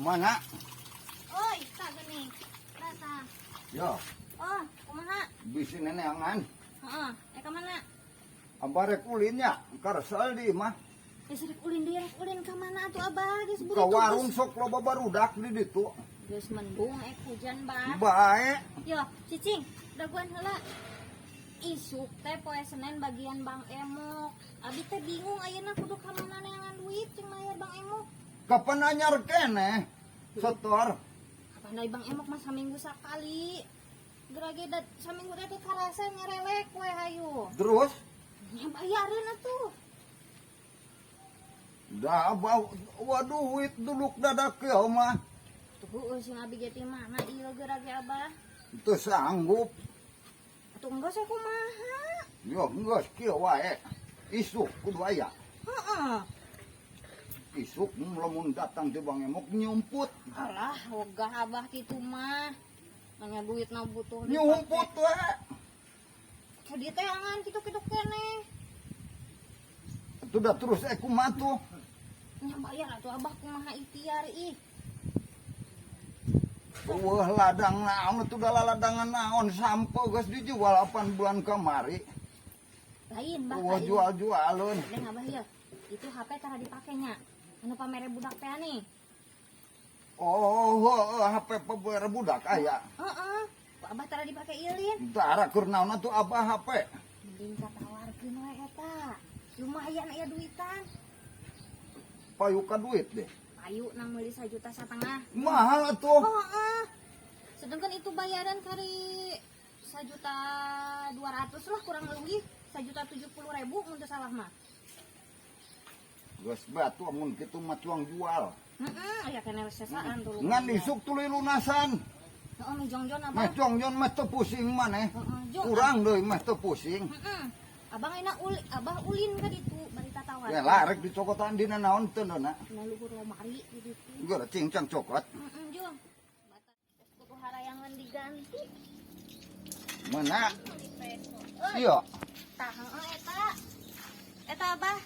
Kumaha? Oi, tak gini. Rasa. Yo, Oh, kumaha? bisi neneangan. Heeh, ka mana? Abarek ulinnya, karesel di mah. Geus ulin dia, ulin ka mana atuh Abah? Geus buru Ka warung sok loba barudak di ditu. Geus mendung hujan, Bah. Bae. Yo, cicing, daguan heula. Isuk teh poe Senin bagian Bang Emok. Abi teh bingung ayeuna kudu ka mana neangan duit jeung mayar Bang Emok. Kapan anyar kene? Setor. Kapan Bang Emok mah saminggu sakali. Gerage dat saminggu teh karasa nyerelek we hayu. Terus? Nya bayareun atuh. Da waduh duit duluk dadak kieu mah. Tuh sing abi ge teh mana ieu gerage Abah? Teu sanggup. Atuh enggeus saya kumaha? Yo, geus kieu wae. Isuk kudu aya. Heeh. Isuk lamun datang ti Bang Emok nyumput. Alah, wegah Abah kitu mah. Nanya duitna butuh Nyumput we. Jadi teh angan kitu-kitu keneh. Atuh da terus kumaha tuh? Nya bayar atuh Abah kumaha ikhtiar ih. Wah ladang naon atuh da ladangan naon sampo geus dijual 8 bulan kamari. Lain Bah. Wah jual-jualun. Deng Abah ya. Itu HP tara dipakenya. Anu pamere budak teh nih. Oh, HP pabere budak aya. Heeh. Ku Abah tara dipake ieu Tara keur naon atuh Abah HP? Mending katawarkeun we eta. Lumayan aya duitan. Payuka duit deh. Ayu nang meuli 1,5 juta. Mahal atuh. Heeh. Sedangkan itu bayaran kari 1.200.000 lah kurang lebih 1.070.000 mun teu salah mah. Geus batu amun kitu mah cuang jual. Heeh, aya keneh sesaan dulu. Ngan isuk tuluy lunasan. Heeh, mi jongjon Meh Abang. jongjon meh teu pusing maneh. Heeh, jong. Kurang deui meh teu pusing. Heeh. Abang enak Abah ulin ka ditu bari tatawar. Ya larek dicokotan dina naon teu dona. Na luhur lemari di ditu. Geura cincang cokot. Heeh, jong. Batas kudu harayangan diganti. Mana? Peso. Iya. Tah heeh eta. Eta Abah.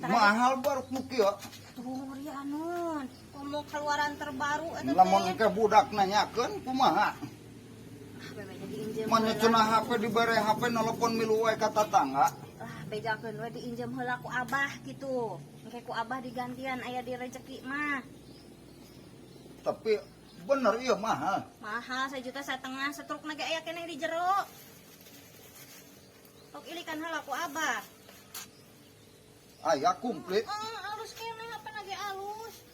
Mahal baru nu kieu. Tuh ya nun, ngomong keluaran terbaru eta Lamun teh. ke budak nanyakeun kumaha? Bebe jadi injem. Mana cenah HP dibere HP nelpon milu wae ka tetangga. Bejakeun we diinjem heula ku Abah gitu. Engke ku Abah digantian aya di rezeki mah. Tapi bener iya mahal. Mahal 1,5 juta setruk ge aya keneh di jero. Tok ilikan heula ku Abah. Aya komplit. Alus keneh apa lagi alus.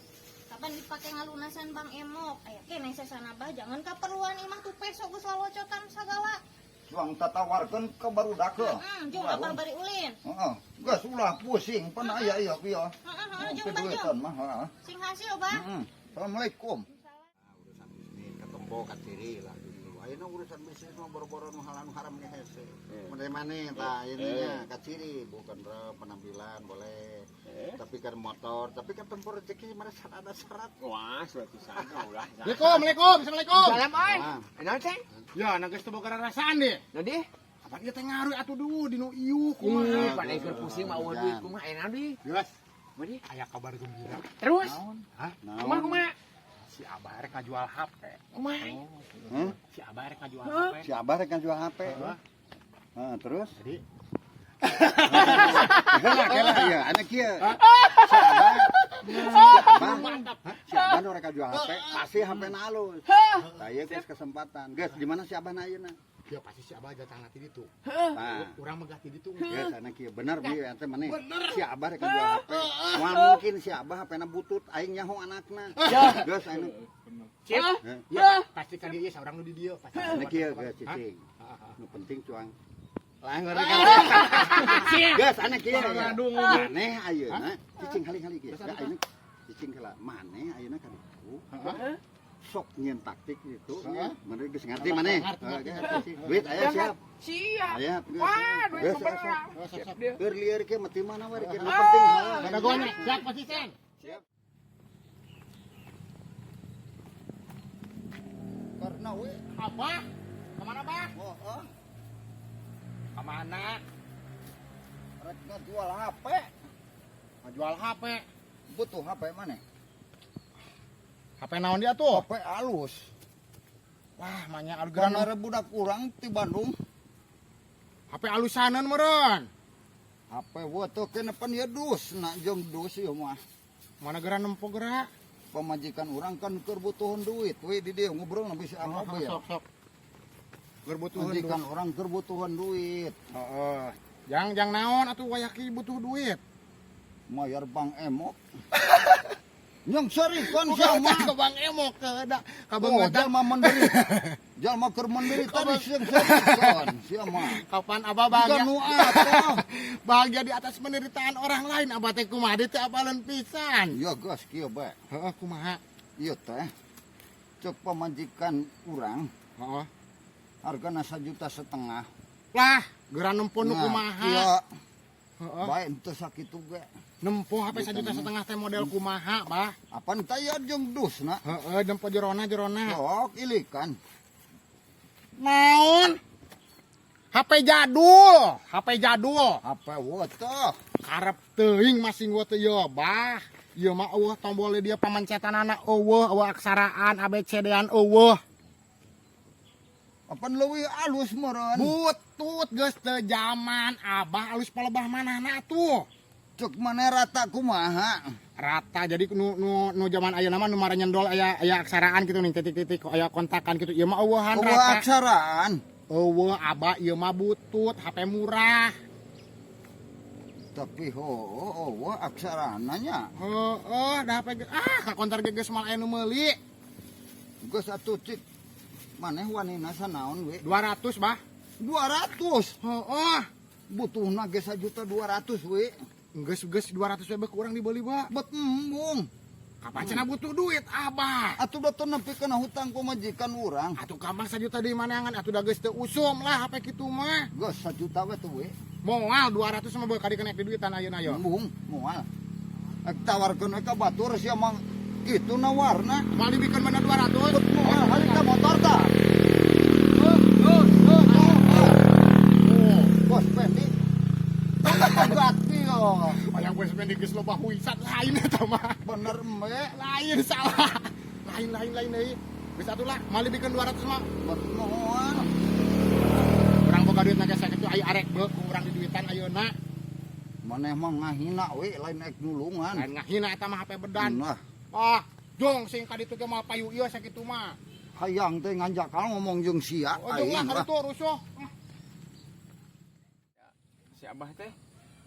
Kapan dipake ngalunasan Bang Emok? Aya keneh sesana Abah jangan kaperluan imah tuh peso geus lalocotan sagala. Suang tatawarkeun ka barudak heuh. Jung Abah bari ulin. Heeh. Geus ulah pusing pan aya ieu kieu. Heeh, jung Duitan mah heeh. sing hasil Bang. Assalamualaikum. Urusan bisnis ketompo katiri lah dulu. Ayeuna urusan bisnis mah boro-boro nu halal nu haram ge hese. Mana-mana tah ininya kaciri bukan penampilan boleh. Tapi kan motor, tapi kan tempur rezeki mana ada syarat. Wah, suatu sana ulah. Assalamualaikum. Salam oi. Ah. Enaon ceng? Ya, nanggeus teu boga rasaan deh. Jadi, Apa ieu teh ngaruh atuh dulu dinu ieu kumaha. pada ikut pusing mau duit kumaha enak di. Geus, Mari. aya kabar gembira. Terus? Hah? Kumaha kumaha? Si Abah rek ngajual HP. Kumaha? Si Abah rek ngajual HP. Si Abah rek jual HP. Heeh. Terus? Jadi Kela ya, anak kieu. Si Abah nu rek jual HP, kasih HP na alus. Tah ieu geus kesempatan. Geus di mana si Abah na ayeuna? ya pasti si Abah datang nanti ditu. Tah. Urang mah gati ditu. Geus anak kieu bener bieu eta maneh. Si Abah rek jual HP. Moal mungkin si Abah HP-na butut aing nyaho anakna. Geus anu. Cip. Ya, pasti kan dia saurang nu di dieu pasti. Anak kieu geus cicing. Nu penting cuang. Lah ngeri kan. Geus anak kieu. Aduh. Maneh ayeuna cicing kali-kali kieu. Ayeuna cicing heula maneh ayeuna ka ditu. Sok nyen taktik itu, mana geus ngarti maneh. Duit aya siap. Siap. Aya. Wah, duit Geus seberang. siap. Keur lieur ke mati mana we keur penting hal. Ada gonya, siap pasti sen. Siap. Karena we Apa? Kemana Bang? oh Kemana? rek ngajual HP. Jual HP. Butuh HP maneh? HP naon dia tuh? HP alus. Wah, manya algeran Karena budak kurang di Bandung. HP alusanan meureun. HP foto kenepan ya dus, nak jom dus ya mah. Mana geran nempo gerak? Pemajikan orang kan kebutuhan duit, we di dia ngobrol nabi si apa ya. Sok. Berbutuhan Pemajikan orang kebutuhan duit, Heeh. Jang naon atuh wayaki butuh duit. mayar Bang Emok. Yang serikan sama. Ke Bang Emok ke da ka Bang Oh, Ngada. jalma menderita. Jalma keur menderita di yang serikan siapa. Kapan Abah bahagia? Bukan nu apa. Bahagia di atas penderitaan orang lain, Abah teh kumaha dieu teh apaleun pisan. Ya gas kieu bae. Heeh, kumaha? Ieu teh cek pemajikan urang Heeh. hargana 1,5 juta. Lah, geura nempo nu kumaha? Iya, Heeh. bae henteu sakitu ge. Nempo HP 1,5 juta teh model kumaha, Bah? Apan taya jeung dusna. Heeh, nempo jerona. Sok ilikan. Naon? HP jadul. HP woto. Karep teuing masing wa teu ieu, Bah. Ieu mah eueuh tombol dia pamancetanana eueuh aksaraan ABCD-an eueuh. Apan leuwih alus meureun. Butut geus teu zaman, Abah alus palebah manahna tuh. Cek maneh rata kumaha. Rata jadi nu zaman ayeuna mah nu mare nyendol aya aksaraan gitu nih titik-titik aya kontakan gitu. Ieu mah eueuhan Eueuh rata. aksaraan. Eueuh Abah ieu mah butut, HP murah. Tapi eueuh aksarana nya. Heeh, da HP ka kontar ge geus mal aya nu meuli. Geus atuh cik. Maneh wanina sanaon we? 200, Bah. 200. Heeh. Butuhna ge 1.200.000 we. Geus 200 we kurang dibeli, Bah. Bet embung. Kapan cenah butuh duit, Abah? Atuh da teu nepi kana hutang pemajikan urang. Atuh gampang 1 juta di manangan, atuh da geus teu usum lah HP kitu mah. Geus 1 juta we tuh we. Moal 200 mah beuk kadi kenek di duitan ayeuna yo. Embung moal. Ek tawarkeun we ka batur sia mang kitu na warna. Mal dibikeun mana 200? Moal harita motor tah. Bos pendi. Gati yo. Aya gue sependi geus loba huisan lain eta mah. Bener embe. Lain salah. Lain deui. Geus atuh lah, mal dibikeun 200 mah. Bet moal. Urang boga duit na geus sakitu aya arek beuk ku urang di duitan ayeuna. Maneh mah ngahina we lain ek nulungan. Lain ngahina eta mah HP bedan. Nah, Ah, jong sing ka ditu ge mah payu ieu sakitu mah. hayang teh nganjakal ngomong jeung sia Oh, jong lah aing. ka ditu rusuh. Si Abah teh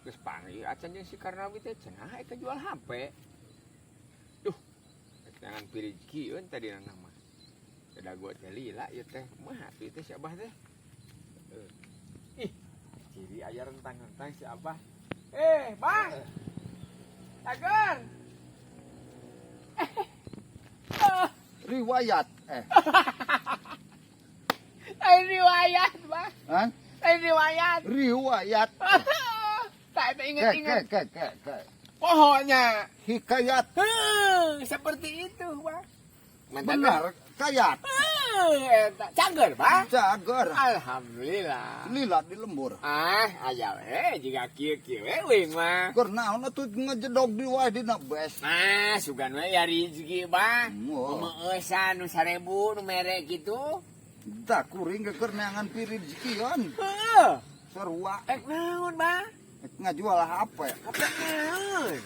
geus panggil acan jeung si Karnawi teh cenah aya jual HP. Duh, jangan piriji tadi nama. Ada gua teh lila ieu teh. Kumaha atuh teh si Abah teh? Ih, ciri aya rentang-rentang si Abah. Bang. Tagar. Riwayat Lain riwayat, Bang. Hah? Lain riwayat. Riwayat. Tak ada ingat-ingat. Ke. Pokoknya. Hikayat. Seperti itu, Bang. Benar, kayat. Cager, Bang. Cager. Alhamdulillah. Lila di lembur. Aya we jika kieu-kieu we wing mah. Keur naon atuh ngejedog di wae dina bes. Sugan we ya rezeki, Bang. Wah. Memeueusan nu 1000 nu mere kitu. Da kuring ge keur neangan pirizkian. Heuh. Sarua Ek naon, Bang? ngajual HP. Apa naon?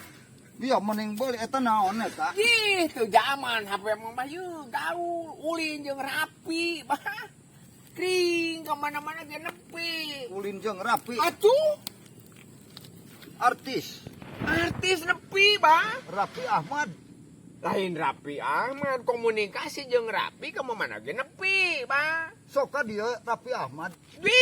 Dia mending beli eta naon eta? Gitu zaman HP mah bayu gaul ulin jeung rapi, Bang. Kring kemana-mana ge nepi. Ulin jeung rapi. Atuh, Artis artis nepi, Bang. Raffi Ahmad. Lain Rapi Ahmad komunikasi jeung Rapi kemana ge nepi, Bang. Sok ka dia Raffi Ahmad. Di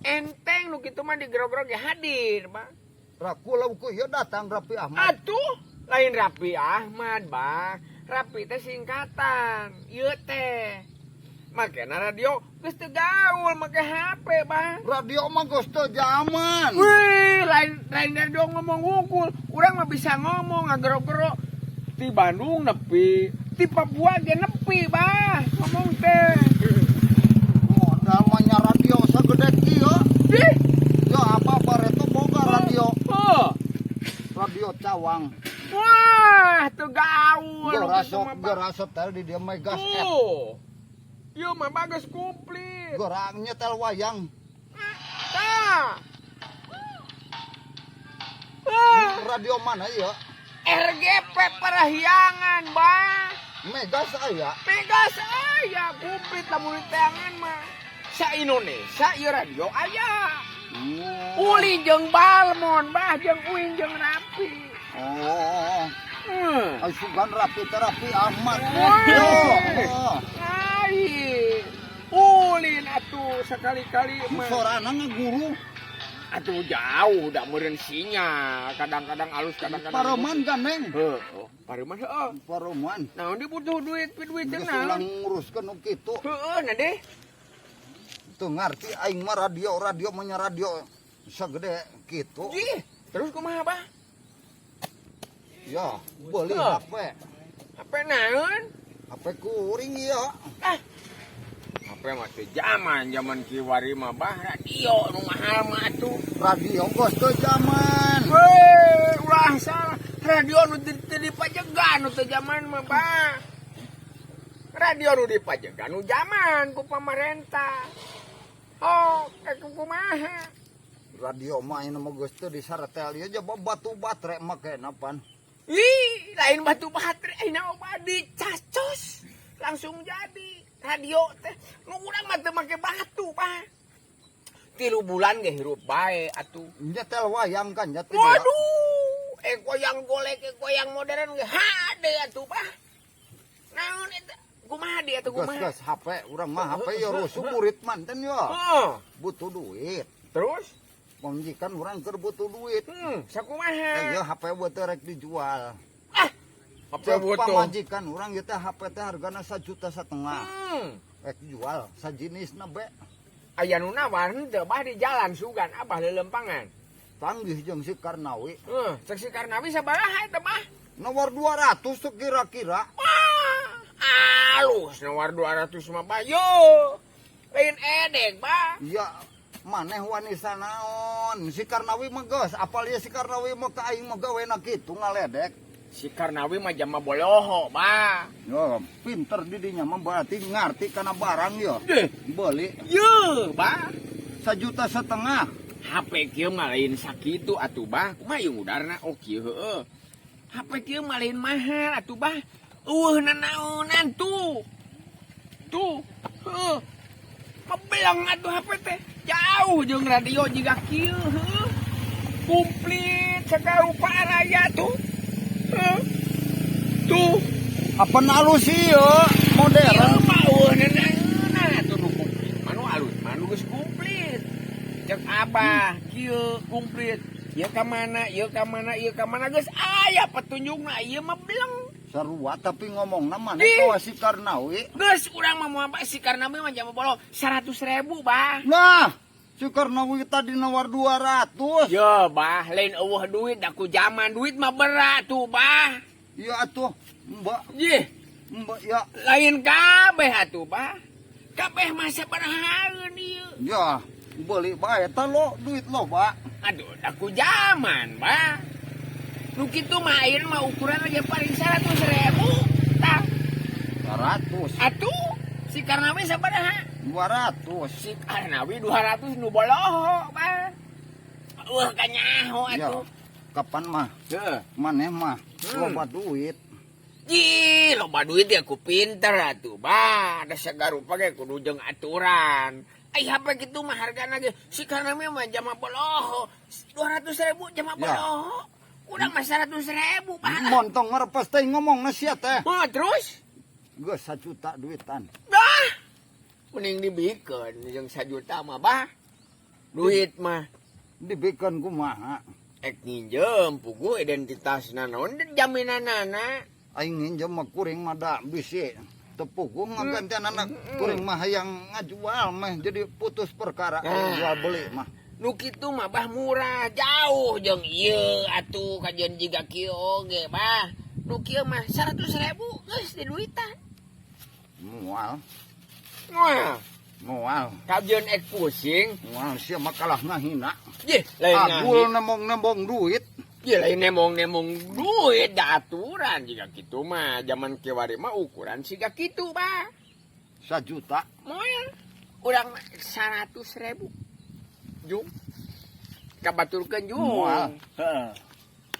enteng nu kitu mah digerog-gerog ge hadir, Bang. Raku lauku ieu datang Raffi Ahmad. Atuh, lain Rapi Ahmad, Bang. Rapi teh singkatan. Ieu teh. Makena radio geus teu gaul make HP, Bang. Radio mah geus teu zaman. Wih, lain radio ngomong hukul. Urang mah bisa ngomong ngagerok-gerok. Di Bandung nepi, di Papua ge nepi, Bang. Ngomong teh. Modal mah nya radio sagede kieu. Dih. Ya apa bareto boga radio. Oh. Radio Cawang. Wah, tuh gaul. Yo, Nu Gerasop tel di dia mah gas F. Tuh. Ieu mah bagus komplit. Gerang nyetel wayang. Tah. Radio mana ya? RGP Parahyangan, Bah. Megas aya. Megas aya komplit lamun di tangan mah. Sa Indonesia ieu radio aya. Uli jeung Balmon, Bah, jeung Uing jeung Rapi. Oh. Ay sugan rapi terapi amat. Waduh. Ai. Ulin atuh sekali-kali mah. Sorana ngaguru. Atuh jauh da meureun sinyal, kadang-kadang alus kadang-kadang. Paroman ganeng. Heuh, pareman heueuh. Paroman. Naon di butuh duit teh Geus naon? ulang nguruskeun nu kitu. Heueuh na deh. Tuh ngarti aing mah radio mah nya radio sagede kitu. Ih, terus kumaha, Bah? Ya, beli Heuh. HP. HP naon? HP kuring ya. HP mah teh zaman kiwari mah, Bah, radio nu mahal mah atuh. Radio geus teu zaman. Weh, ulah salah. Radio nu teu dipajegan nu teu zaman mah, Bah. Radio nu dipajegan nu zaman ku pamarentah. Oh, kumaha? Radio mah aya mah geus teu disaretel ieu coba batu baterai make napan. Ih, lain batu baterai ayeuna obat dicacos. Langsung jadi radio teh. Nu urang mah teu make batu, Pak. 3 bulan ge hirup bae atuh. Nyetel wayang kan nya teh. Waduh, wayang golek, wayang modern ge hade atuh, Pak. Naon eta? Kumaha dia atuh kumaha? Geus HP urang mah HP ya rusuh murid manten ya. Heeh. Butuh duit. Terus? Pangjikan urang keur butuh duit. Sakumaha? Ya HP buat rek dijual. Apa butuh? Pamajikan urang ieu teh HP teh hargana 1,5 juta. Rek dijual sajinisna be. Aya nu nawarn teu bah di jalan sugan abah lelempangan. Tanggih jeung si Karnawi. Cek si Karnawi sabaraha eta mah? Nawar 200 tuh kira-kira. Alus nawar 200 mah bah. Yo. Lain edek bah. Ya maneh wanita naon? Si Karnawi mah geus apal ieu si Karnawi mah ka aing mah gawena kitu ngaledek. Si Karnawi mah jama boloho bah. Yo pinter didinya mah berarti ngarti kana barang yo. Beli Yo bah. 1,5 juta. HP kieu mah lain sakitu atuh bah. Kumaha ieu udarna oh kieu heueuh. HP kieu mah lain mahal atuh bah. Nanaonan tuh. Tuh. Heuh. Mabelang atuh HP teh. Jauh jeung radio jiga kieu heuh. Komplit sakarupa raya tuh. Heuh. Tuh. Apa alus ieu modern? Mau nanaonan atuh nu komplit. Manu alus, manu geus komplit. Cek abah kieu komplit. Ieu ka mana? Ieu ka mana? Ieu ka mana geus aya petunjukna. Ieu mah beleng. Sarua tapi ngomongna maneh ka si Karnawi. Geus urang mah moal si Karnawi mah jama bolo 100.000 bah. Nah, si Karnawi tadi nawar 200. Yo bah, lain eueuh duit da ku zaman duit mah berat tuh bah. Iya atuh, Mbak. Yeh, Mbak ya. lain kabeh atuh bah. Kabeh mah sabarahaeun ieu. Ya, beli bae eta lo duit lo, Pak. Aduh, da ku zaman bah. Nu kitu mah ayeuna mah ukuran aja paling 100.000. Tah, 100, atuh si Karnawi sabaraha? 200. Si Karnawi 200 nu boloho bah. Eueuh kanyaho Ya, atuh. kapan mah? Heuh. Maneh mah loba duit. Ih, loba duit ya ku pinter atuh, bah. Ada sagarupa ge kudu jeung aturan. Ai HP kitu mah hargana ge si Karnawi mah jama boloho 200.000 jama Ya. boloho. Urang mah 100.000, bah. Montong ngarepes teh ngomongna sia teh. Oh, terus? Geus 1 juta duitan. Dah. Mending dibikeun jeung 1 juta mah, bah. Duit mah Dibikeun kumaha? ek nginjem puguh identitasna naon jaminanana. Aing nginjem mah kuring mah da bisi. Tepuguh ngagantian anak kuring mah hayang ngajual mah jadi putus perkara jual beli mah. Nu kitu mah bah murah jauh jeung ieu atuh kajian jiga kieu oge bah. Nu kieu mah 100.000 geus di duitan. Mual, Wah, mual, kajian ek pusing. mual sia mah kalah ngahina. Yeh, lain Agul ngahina. nembong duit. Ya lain nemong-nemong duit da aturan jika gitu mah zaman kewari mah ukuran siga gitu bah 1 juta. moal urang 100.000 jung kabaturkeun jung Moal. Heeh.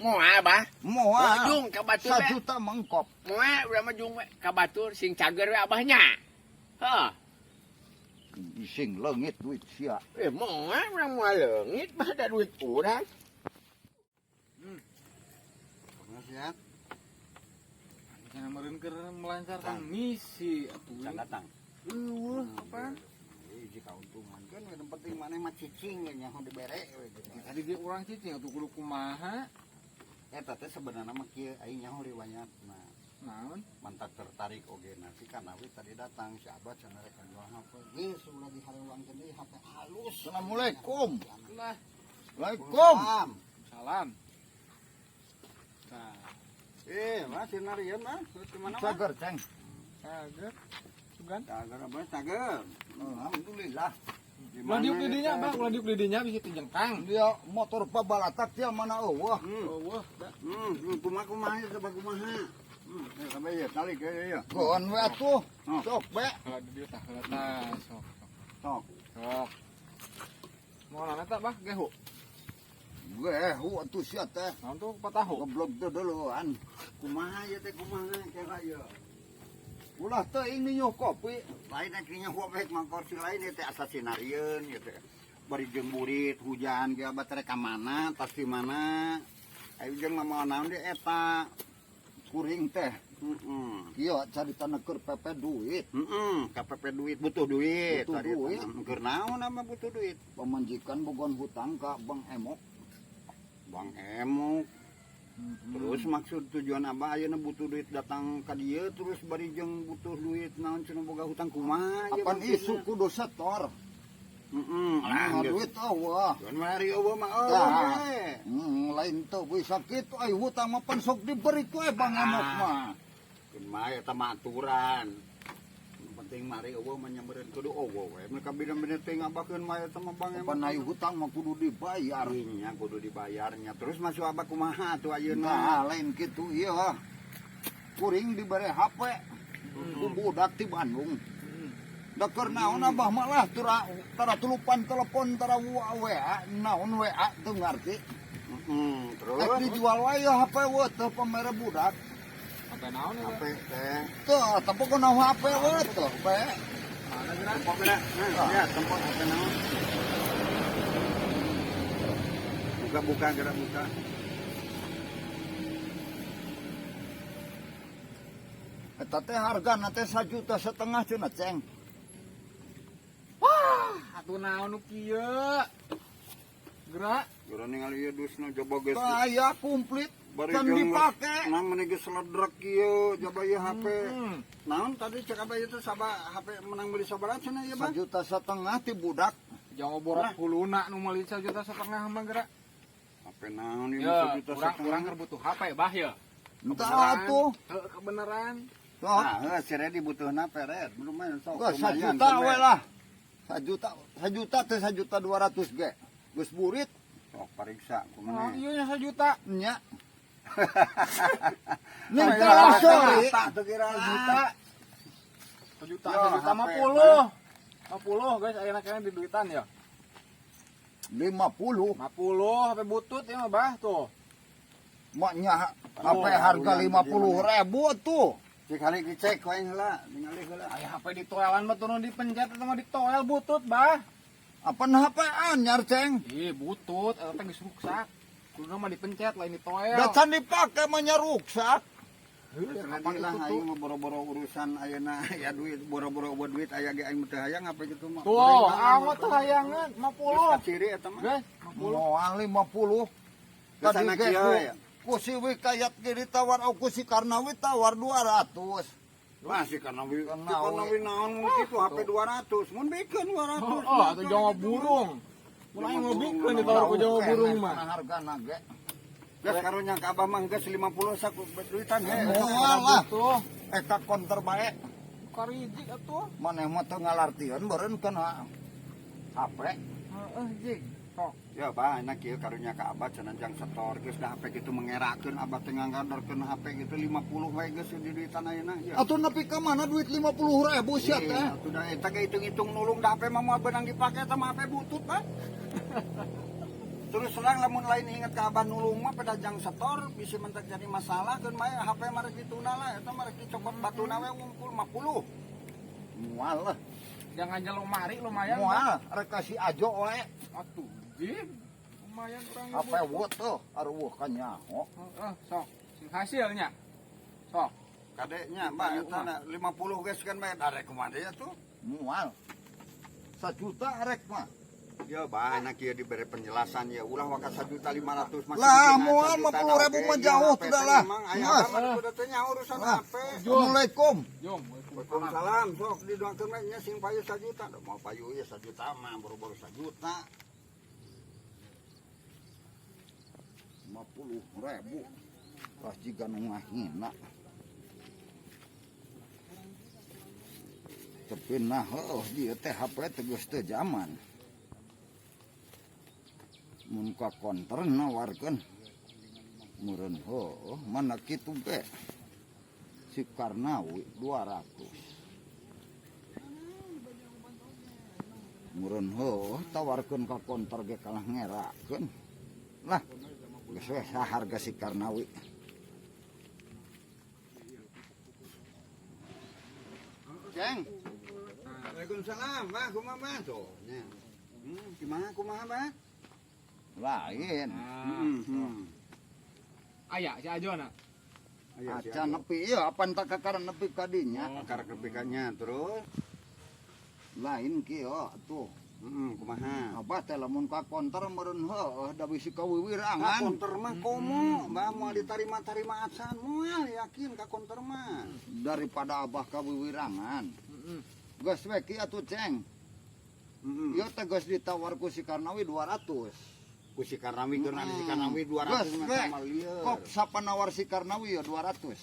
moal bah Moal. jung kabatur 1 we. juta mangkop. Moal urang mah jung we kabatur sing cager we abahnya heuh Sing leungit duit sia. moal urang moal leungit bah da duit urang Ya, Jangan meureun keur melancarkan misi atuh. can datang. Apa? Hiji kauntungan kan yang penting maneh mah cicing we nya dibere we gitu. Tadi ge urang cicing atuh kudu kumaha? Eta teh sebenarnya mah kieu aing nyaho riwayat. Nah, Naon? mantak tertarik oge nanti karena we tadi datang si Abah cenah rek jual HP. Geus ulah dihareuangkeun deui HP halus. Assalamualaikum. Lah, Waalaikumsalam. salam. Nah, Mas Sinarian mah di mana? Cager, Ceng. kagak. Sugan. Cager apa? Cager. Alhamdulillah. Ulah diuk di dinya, Bang. Ulah diuk di dinya bisa tijengkang. Dia motor pabalatak dia mana eueuh. Eueuh, da. Kumaha ya coba kumaha. Sampai ya tali ke ya. Gon we atuh. Sok be. Heula di dieu tah, heula tah. Sok. Sok. Sok. Mau nana tak, Bah? Gehu. Gue atuh sia teh. Naon tuh patahu? Goblok teh duluan. Kumaha ya teh kumaha kira ya. Ulah teh ini nyoh kopi. Lain akhirnya huapek mangkor si lain teh asasinarieun ya teh. Bari jeung burit hujan ge batere ka mana, tas di mana. Ayo jeung mah naon di eta. Kuring teh. Kieu carita keur pepe duit. KPP duit butuh duit. Butuh Tadi duit. Keur naon ama butuh duit? Pemanjikan bogon hutang ka Bang Emok. Bang Emok. Terus maksud tujuan Abah ayeuna butuh duit datang ka dieu terus bari jeung butuh duit naon cenah boga hutang kumaha ieu Apan maksudna? isu kudu setor. Lah Duit eueuh. Tuan mari eueuh mah Tah. eueuh. Lain teu bisa kitu ai hutang mah pan sok diberi ku Bang Emok mah. Keun mah eta mah aturan. Yang penting mari eueuh mah nyameureun kudu eueuh we. Mereka bina-bina teh ngabakeun mah eta mah Bang Emok. Pan ai hutang mah kudu dibayar. Nya kudu dibayarnya. Terus masuk Abah kumaha atuh ayeuna? Nah, lain kitu ieu. Kuring dibere HP. Ku budak ti Bandung. Da keur naon Abah mah lah tara tulupan telepon tara WA, naon WA teu ngarti. Terus Dijual wae HP we teu pamere budak. Apa naon ya? HP teh Teu tapi kuna HP we teu be. Mana gerak? tempat beda. Nah, ya tempat HP naon? Buka gerak buka. Eta teh hargana teh 1,5 juta cenah Ceng. Atuh naon nu kieu? Gerak. Geura ningali ieu dusna coba geus. Aya komplit Bari can jeung dipake. Nah meuni geus ledrek kieu coba ieu HP. Naon tadi cek Abah ieu teh sabah HP menang beli sabaraha cenah ieu Bang? 1,5 juta ti budak. Jangan borok huluna nu meuli 1,5 juta mah gerak. HP naon ieu Ya, 1,5 juta? urang keur butuh HP bah ya. Entah atuh. Heuh kebenaran. Sok. Nah, si Redi butuhna peret. Belum main sok. Geus 1 lumayan, juta kan, we lah. 1 juta teh 1,2 juta ge. Geus burit Sok pariksa Oh, kumaha. iya nya 1 juta. nya. Nih Nih kalau sorry. tuh kira 1 juta. 1 juta, Yo, 1 juta HP 50. 50 guys, ayeuna kena di duitan ya. 50. 50 HP butut ya mah bah tuh. Maknya HP harga 50.000 tuh. Cek kali dicek wae heula, ningali heula. Aya HP di toelan mah tuh nu dipencet eta mah di toel butut bah. Apa HP anyar Ceng? Ih, butut eta teh geus ruksak. Kuduna mah dipencet lain di toel. Da can dipake mah nya ruksak. Kapan lah aing mah boro-boro urusan ayeuna aya duit, boro-boro eueuh duit aya ge aing teu hayang apa gitu mah. Tuh, amat teh hayangan 50. Ciri eta mah. Guys, 50. Moal 50. Kesana Tadi ge kieu ya. ku si Wikayat ge ditawar ku si Karnawi tawar 200. Wah si Karnawi, Karnawi. naon mun kitu HP 200, mun bikeun 200. Oh, atuh jawa burung. Mulai ngobikeun ditawar ku jawa burung mah. Hargana ge. Geus karunya ka Abah mah geus 50 saku duitan he. Moal lah. Tuh, Eta konter bae. karijik atuh. Maneh mah teu ngalartieun beureun kana HP. Heeh, jig. Sok. Ya bah, enak kieu karunya ka abah cenanjang setor geus da HP kitu mengerakeun abah teh nganggandarkeun HP kitu 50 we geus di duitan ayeuna. Atuh nepi ka mana duit 50.000 sia teh? Atuh da eta ge hitung-hitung nulung da HP mah moal beunang dipake eta mah HP butut bah. Terus terang lamun lain inget ka abah nulung mah pedajang setor bisa mentek jadi masalah keun mah HP mah rek dituna lah eta mah rek dicopot batuna we ngumpul 50. Moal lah. Jangan jalo mari lumayan. Moal rek kasih ajo we. Atuh, Jin. Lumayan kurang HP wot tuh aruh ka nyaho. Sok. Sing hasilnya. Sok. Kadeknya mbak eta na 50 geus kan mah arek kumaha ya tuh? Moal. 1 juta arek mah. Ya bah enak kieu diberi penjelasan ya ulah waka 1.500.000 masih lah moal 50.000 mah jauh sudah lah. Mas udah teh nyaho urusan HP. Assalamualaikum. Jom. Waalaikumsalam. Sok didoakeun mah nya sing payu 1 juta. Mau payu ya 1 juta mah boro-boro 1 juta. 50.000. Pas jiga nu ngahina. Tapi nah dia teh HP teh geus teu zaman. Mun ka konter nawarkeun meureun mana kitu ge si Karnawi 200 meureun tawarkeun ka konter ge kalah ngerakeun lah geus we saharga si Karnawi. Ceng. Waalaikumsalam, Mbah, kumaha Mbah tuh? Nya. Kumaha Mbah? Lain. Aya si Ajona. Aca nepi ieu apa entak kakaran nepi ka dinya. Karek nepi ka nya terus. Lain kieu atuh. Kumaha? Abah teh lamun ka konter meureun da bisi kawiwirangan. Ka konter mah komo, Mbah moal ditarima-tarima acan moal yakin ka konter mah. Daripada abah kawiwirangan. Geus we kieu atuh Ceng. Ieu teh geus ditawar ku si Karnawi 200. Ku si Karnawi keur si Karnawi 200 mah lieur. Kok sapanawar si Karnawi ya 200.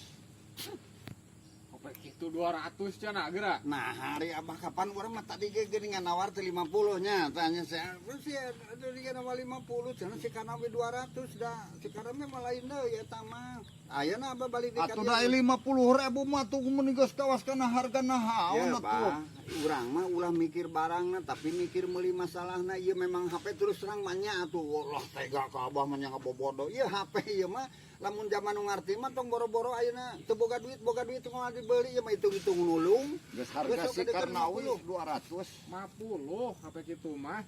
Kopek kitu 200 cenah geura. Nah, hari abah kapan urang mah tadi ge geuning nawar teh 50 nya. Tanya saya, "Terus ya tadi ge nawar 50 cenah si Karnawi 200 da. Si Karnawi mah lain deui eta mah." Ayeuna abah balik di Atuh da 50.000 mah tuh mun geus kawas kana hargana haun ya, atuh. Urang mah ulah mikir barangna tapi mikir meuli masalahna ieu memang HP terus terang mah nya atuh. Wallah tega ka abah mah nya ngabobodo. Ieu HP ieu mah lamun zaman nu ngarti mah tong boro-boro ayeuna teu boga duit moal dibeli ieu mah hitung-hitung nulung. Geus harga si Karnawi 200. 50 HP kitu mah.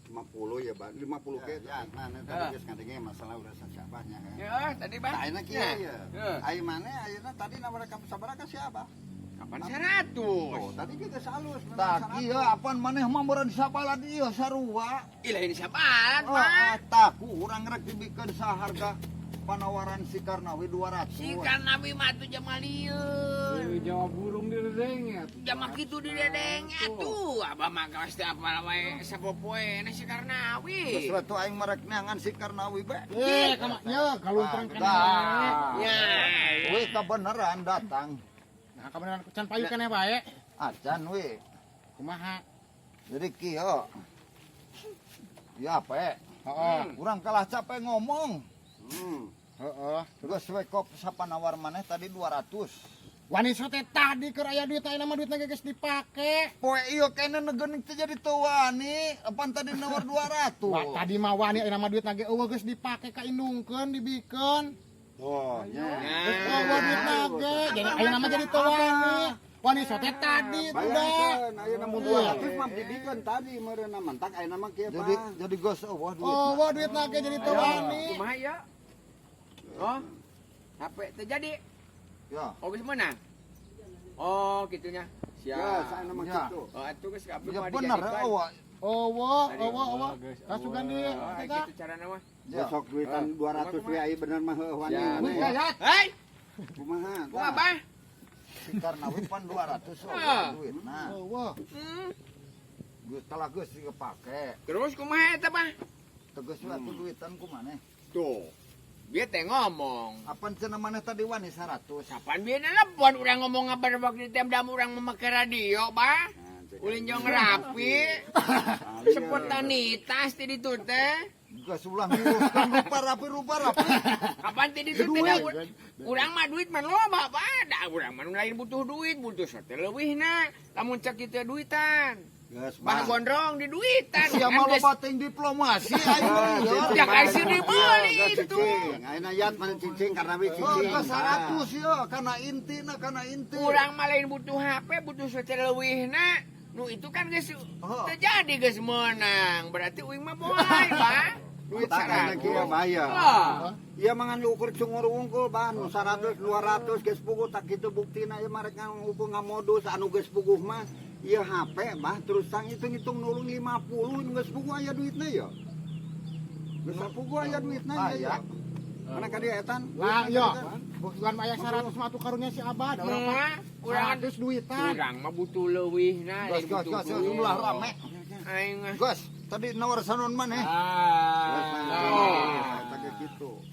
50 ya, Bang. 50 ke. Ya, nah tadi geus ngadenge masalah urusan siabahnya kan. Ya, tadi Bang. Tah ayeuna kieu ya. Ai maneh ayeuna tadi nawar ka sabaraha ka si Abah? Kapan 100? Oh, tadi kita salus. Tah kieu apan maneh mah meureun sabalad ieu sarua. Ilah ini siapaan, Oh, Bang? tah urang rek dibikeun saharga panawaran si Karnawi 200. Si Karnawi mah tuh jamalieun. Jawa burung di dedengnya. Jama kitu di dedeng atuh. Abah mah geus teh apal wae sapopoe si Karnawi. Geus atuh aing merek neangan si Karnawi be. Kamaknya galuntrang kana. Ya. We kabeneran datang. Nah, kabeneran can payu keneh bae. Acan we. Kumaha? Jadi kieu. Ya pe. Heeh. Urang kalah capek ngomong. Heeh. Terus we kop sapanawar maneh tadi 200. Wani teh tadi keur aya duit ayeuna mah duitna geus dipake. Poe ieu kene neugeun teh jadi teu wani. Apaan tadi nawar 200? Wah, tadi mah wani ayeuna mah duitna ge eueuh geus dipake ka indungkeun dibikeun. Oh, nya. Geus eueuh duitna ge. Jadi ayeuna mah jadi teu wani. Wani teh tadi udah. Bayangkeun ayeuna mun 200 mah dibikeun tadi meureunna mentak ayeuna mah kieu jadi geus eueuh duitna. Eueuh duitna ge jadi teu wani. Kumaha ya? Oh. HP teh jadi. Ya. Oh geus meunang. Oh, gitunya. Ya, Siap. saena mah Ya. kitu. Oh, atuh geus kabeh Ya mah bener dijadikan. eueuh. Eueuh. Kasugan di Oh, kita. gitu carana mah. Besok duitan 200 we ai bener mah heueuh wani. Ya. maneh. Hei, Kumaha? kumaha Bang? Si Karnawi pan 200 Ah. duitna. Eueuh. Geus telah geus dipake. Terus kumaha eta, Bang? Tegas we atuh duitan kumaneh. Tuh. Dia teh ngomong. Apaan cenah maneh tadi wani 100. Kapan bieu nelpon urang ngomong ngabar waktu teh dam urang memakai radio, Bang? Nah, Ulin jong rapi. Spontanitas ti ditu teh. Geus ulah nguruskan rupa rapi. Kapan ti ditu teh da urang mah duit mah loba da urang mah lain butuh duit, butuh sote leuwihna. Lamun cek kitu duitan. Geus Bah gondrong di duitan. Sia mah loba teuing diplomasi aing mah. Ya kasih dibeli itu. Ayeuna yat mana cicing karena we Oh, cicing. ke 100 ya, kana inti. Urang mah lain butuh HP, butuh sote leuwihna. Nu itu kan geus terjadi geus meunang. Berarti uing mah boleh, Bang. Duit Takana 100. kieu bayar. Ah. Ieu mangan ukur cungur wungkul bahan 100 200 geus puguh tak kitu buktina ieu mah rek ngukur ngamodus anu geus puguh mah ieu HP bah terus sang hitung-hitung nulung 50 geus puguh aya duitna ya. Geus puguh aya duitna ya. Mana ka dia etan? Lah yo. Bukan aya 100 mah tuh karunya si Abah da urang mah. Urang 100 duitan. urang mah butuh leuwihna, lain Gas butuh duit. jumlah rame. Aing mah. Gas, tadi nawar sanon maneh. Pakai gitu.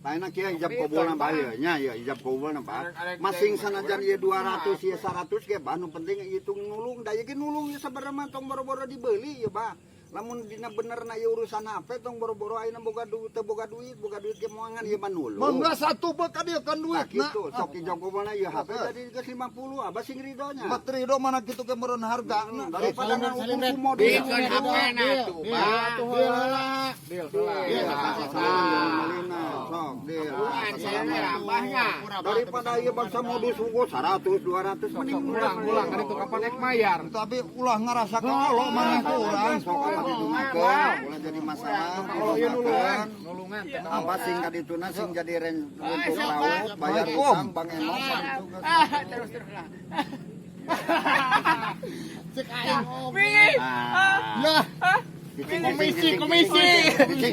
Lainna kieu ijab kabulna bae nya ya ijab kabulna Pak. Masing sanajan ieu 200 ieu 100 ge bah nu penting hitung nulung da ge nulung ieu sabaraha mah tong boro-boro dibeli ya Pak. Lamun dina benerna ieu urusan HP tong boro-boro ayeuna boga duit teu boga duit ge moangan ieu mah nulung. Mangga satu beka dia kan Nah duitna. kitu sok ijab kabulna ieu HP jadi geus 50 abah sing ridonya. Materi do mana kitu ke meureun hargana. Daripada Salim, ngukur salim, modal. Dikeun HP-na tuh, Bang. Deal Sok deal. Bukan saya rabahnya. Daripada ieu bangsa modus unggul 100 200 mending Ulang kan itu kapan ek mayar. Tapi ulah ngerasa kalau maneh ku urang. sok apa ditungakeun ulah jadi masalah. Kalau ieu nulungan, nulungan. Apa sing kadituna sing jadi untuk lauk bayar utang Bang Eno. Terus lah. Cek aing. Pilih. Ya, komisi.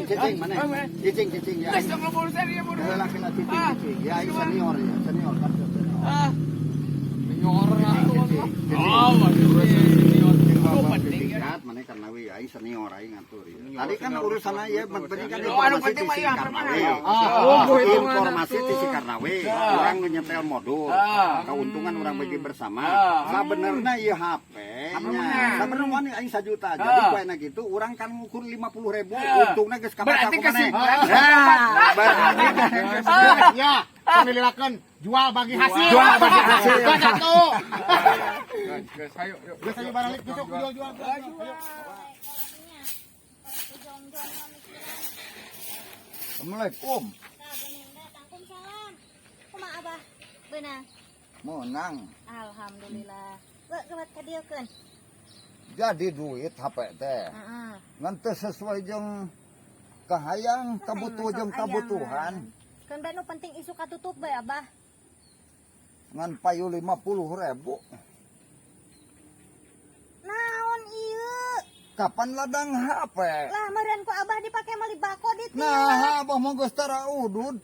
Cicing mana? Cicing ya. Geus tong ngurusan ieu mun. Heula kena cicing. Ya senior ya, senior kan senior. Senior lah. Oh, senior. Oh, penting ya. Tingkat mana karena we aing senior aing ngatur ya. Tadi kan urusan aya penting kan Oh, anu informasi penting ti mah si ya, Karnawe. Informasi ti si Karnawe. Urang nu nyetel modul. Keuntungan urang bagi bersama. Sabenerna ieu HP nya. Sabenerna wani aing 1 juta. Jadi kuena gitu urang kan ngukur 50.000. Untungna geus kabaca Berarti ku maneh. Ya, samililakeun jual bagi hasil. Jual bagi hasil. Gak satu. Geus ayo. Geus ayo baralik besok jual. Assalamualaikum. Waalaikumsalam. Kumaha Abah? Beunang. Menang. Alhamdulillah. Geus ka dieu keun. Jadi duit HP teh. Heeh. Ngan teu sesuai jeung kahayang kabutuhan. Kan nu penting isu katutup bae Abah. Ngan payu 50.000. Naon ieu? Kapan ladang HP? Lah meureun ku Abah dipake meuli bako di tieu. Nah, abah mah geus tara udud.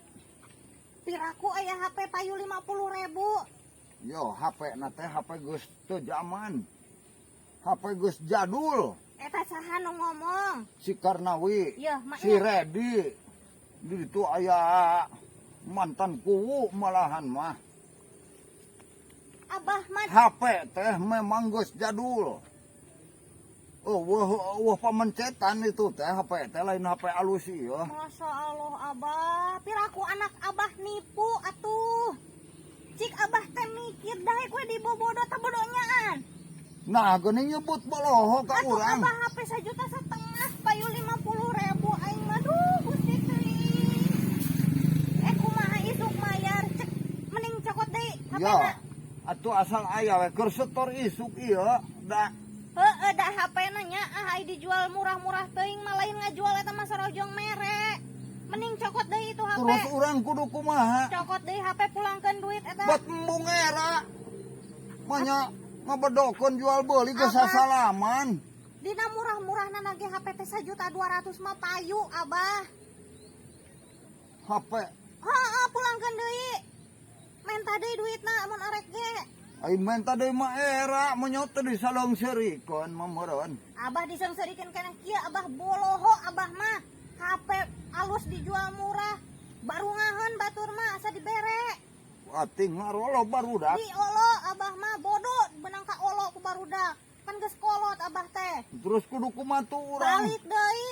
Piraku aya HP payu 50.000. Yo, HP na teh HP geus teu zaman. HP geus jadul. Eta saha nu ngomong? Si Karnawi, Yeuh, si maknya. Redi. Di ditu aya mantan kuwu malahan mah. Abah mah HP teh memang geus jadul. Wah pemencetan itu teh HP teh lain HP alus ieu. Masya Allah Abah, piraku anak Abah nipu atuh. Cik Abah teh mikir dahe kue dibobodo tabodonyaan. Nah, geuning nyebut boloho ka Atuh urang. Abah HP 1,5 juta payu 50.000 aing mah duh Gusti teuing. Kumaha isuk mayar cek mending cokot deui HP-na. Ya, atuh asal aya we keur setor isuk ieu da Heeh, da HP-na nya ai dijual murah-murah teuing mah lain ngajual eta mah sarojong mere. Mending cokot deui itu HP. terus urang kudu kumaha? Cokot deui HP pulangkeun duit eta. Bat embung era. Manya ngabedokeun jual beuli geus Abah. sasalaman. Dina murah-murahna nage HP teh 1.200.000 mah payu Abah. HP Heeh, pulangkeun deui. Menta deui duitna amun arek ge. aing menta deui mah era menyot teh disaleungseurikeun mah meureun. Abah disengseurekeun kana kieu Abah boloho Abah mah. HP alus dijual murah. Baru ngaheun batur mah asa dibere. Ating ngarolo barudak. Di olo Abah mah bodoh benang ka olo ku barudak. Kan geus abah teh. Terus kudu kumaha urang Balik deui.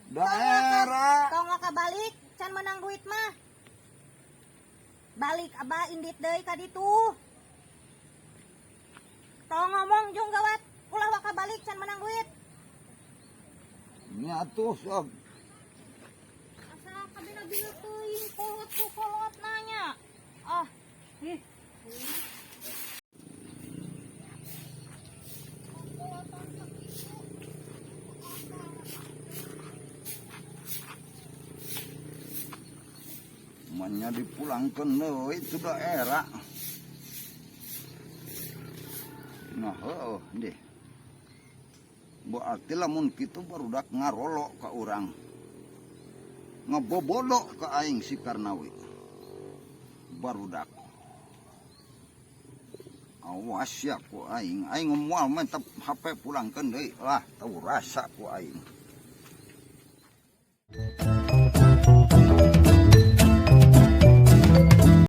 daerah. Tong ka balik, can menang duit mah. Balik abah indit deui ka ditu. Tong ngomong jeung gawat, ulah waka balik can menang duit. Nya atuh sok. Asa kabina-bina teuing kolot ku kolot nanya. Ah, ih. Manya dipulangkeun deui itu daerah. Nah, heuh deh. Berarti lamun kitu barudak ngarolo ka urang. Ngebobodo ka aing si Karnawi. Barudak. Awas ya ku aing. Aing moal mantep HP pulangkeun deui lah, tahu rasa ku aing.